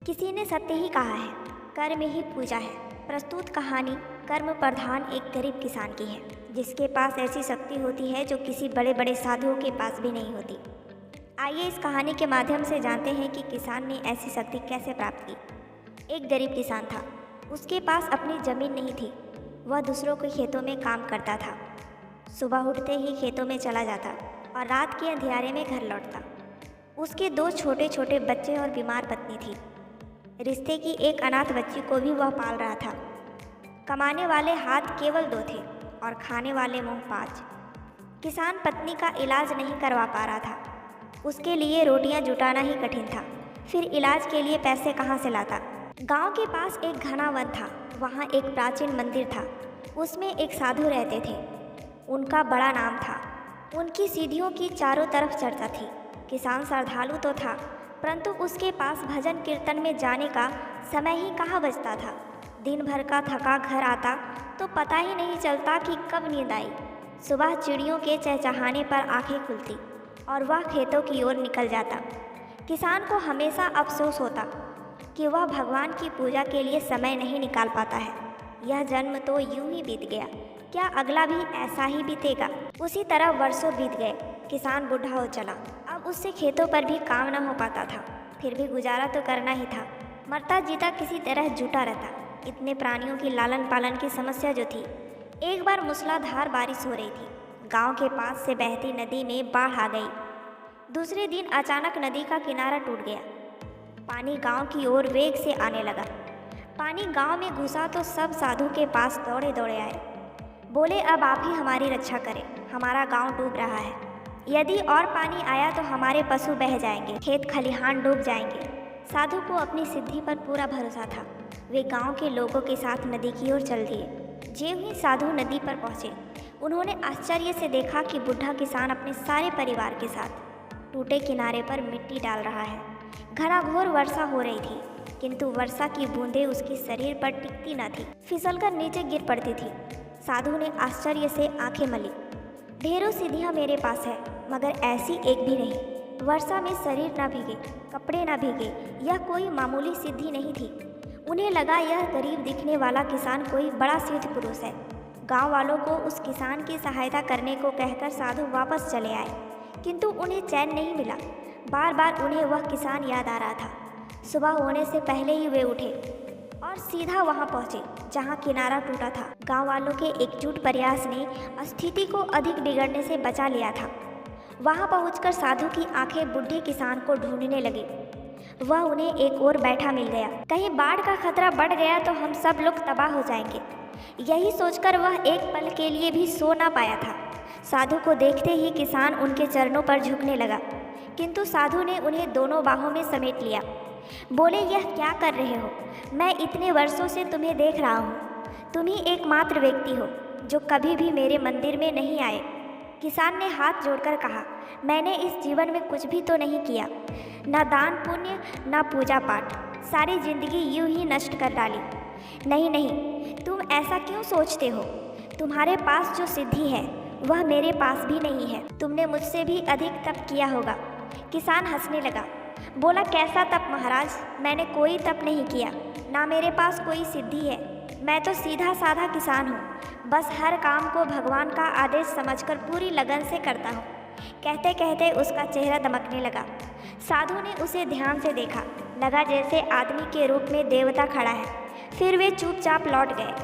किसी ने सत्य ही कहा है, कर्म ही पूजा है। प्रस्तुत कहानी कर्म प्रधान एक गरीब किसान की है, जिसके पास ऐसी शक्ति होती है जो किसी बड़े बड़े साधुओं के पास भी नहीं होती। आइए इस कहानी के माध्यम से जानते हैं कि किसान ने ऐसी शक्ति कैसे प्राप्त की। एक गरीब किसान था, उसके पास अपनी ज़मीन नहीं थी। वह दूसरों के खेतों में काम करता था। सुबह उठते ही खेतों में चला जाता और रात के अंधियारे में घर लौटता। उसके 2 छोटे छोटे बच्चे और बीमार पत्नी थी। रिश्ते की एक अनाथ बच्ची को भी वह पाल रहा था। कमाने वाले हाथ केवल 2 थे और खाने वाले मुंह 5। किसान पत्नी का इलाज नहीं करवा पा रहा था। उसके लिए रोटियां जुटाना ही कठिन था, फिर इलाज के लिए पैसे कहाँ से लाता। गांव के पास एक घना वन था। वहाँ एक प्राचीन मंदिर था। उसमें एक साधु रहते थे। उनका बड़ा नाम था। उनकी सीढ़ियों की चारों तरफ चर्चा थी। किसान श्रद्धालु तो था, परंतु उसके पास भजन कीर्तन में जाने का समय ही कहाँ बचता था। दिन भर का थका घर आता तो पता ही नहीं चलता कि कब नींद आई। सुबह चिड़ियों के चहचहाने पर आंखें खुलती और वह खेतों की ओर निकल जाता। किसान को हमेशा अफसोस होता कि वह भगवान की पूजा के लिए समय नहीं निकाल पाता है। यह जन्म तो यूं ही बीत गया, क्या अगला भी ऐसा ही बीतेगा। उसी तरह वर्षों बीत गए। किसान बूढ़ा हो चला। अब उससे खेतों पर भी काम न हो पाता था, फिर भी गुजारा तो करना ही था। मरता जीता किसी तरह जुटा रहता। इतने प्राणियों की लालन पालन की समस्या जो थी। एक बार मूसलाधार बारिश हो रही थी। गांव के पास से बहती नदी में बाढ़ आ गई। दूसरे दिन अचानक नदी का किनारा टूट गया। पानी गांव की ओर वेग से आने लगा। पानी गांव में घुसा तो सब साधु के पास दौड़े दौड़े आए। बोले, अब आप ही हमारी रक्षा करें, हमारा गांव डूब रहा है। यदि और पानी आया तो हमारे पशु बह जाएंगे, खेत खलिहान डूब जाएंगे। साधु को अपनी सिद्धि पर पूरा भरोसा था। वे गांव के लोगों के साथ नदी की ओर चल दिए। ज्यों ही साधु नदी पर पहुंचे, उन्होंने आश्चर्य से देखा कि बूढ़ा किसान अपने सारे परिवार के साथ टूटे किनारे पर मिट्टी डाल रहा है। घनाघोर वर्षा हो रही थी, किंतु वर्षा की बूंदें उसके शरीर पर टिकती न थी, फिसलकर नीचे गिर पड़ती थी। साधु ने आश्चर्य से आंखें मली। ढेरों सिद्धियां मेरे पास है, मगर ऐसी एक भी नहीं। वर्षा में शरीर ना भीगे, कपड़े ना भीगे, यह कोई मामूली सिद्धि नहीं थी। उन्हें लगा यह गरीब दिखने वाला किसान कोई बड़ा सिद्ध पुरुष है। गांव वालों को उस किसान की सहायता करने को कहकर साधु वापस चले आए, किंतु उन्हें चैन नहीं मिला। बार बार उन्हें वह किसान याद आ रहा था। सुबह होने से पहले ही वे उठे और सीधा वहां पहुंचे जहां किनारा टूटा था। गांव वालों के एकजुट प्रयास ने स्थिति को अधिक बिगड़ने से बचा लिया था। वहां पहुंचकर साधु की आंखें बूढ़े किसान को ढूंढने लगी। वह उन्हें एक ओर बैठा मिल गया। कहीं बाढ़ का खतरा बढ़ गया तो हम सब लोग तबाह हो जाएंगे, यही सोचकर वह एक पल के लिए भी सो ना पाया था। साधु को देखते ही किसान उनके चरणों पर झुकने लगा, किंतु साधु ने उन्हें दोनों बाहों में समेट लिया। बोले, यह क्या कर रहे हो? मैं इतने वर्षों से तुम्हें देख रहा हूँ। तुम ही एकमात्र व्यक्ति हो जो कभी भी मेरे मंदिर में नहीं आए। किसान ने हाथ जोड़कर कहा, मैंने इस जीवन में कुछ भी तो नहीं किया, न दान पुण्य न पूजा पाठ, सारी जिंदगी यूं ही नष्ट कर डाली। नहीं नहीं, तुम ऐसा क्यों सोचते हो? तुम्हारे पास जो सिद्धि है वह मेरे पास भी नहीं है। तुमने मुझसे भी अधिक तप किया होगा। किसान हंसने लगा। बोला, कैसा तप महाराज? मैंने कोई तप नहीं किया, ना मेरे पास कोई सिद्धि है। मैं तो सीधा साधा किसान हूँ, बस हर काम को भगवान का आदेश समझकर पूरी लगन से करता हूँ। कहते कहते उसका चेहरा दमकने लगा। साधु ने उसे ध्यान से देखा। लगा जैसे आदमी के रूप में देवता खड़ा है। फिर वे चुपचाप लौट गए।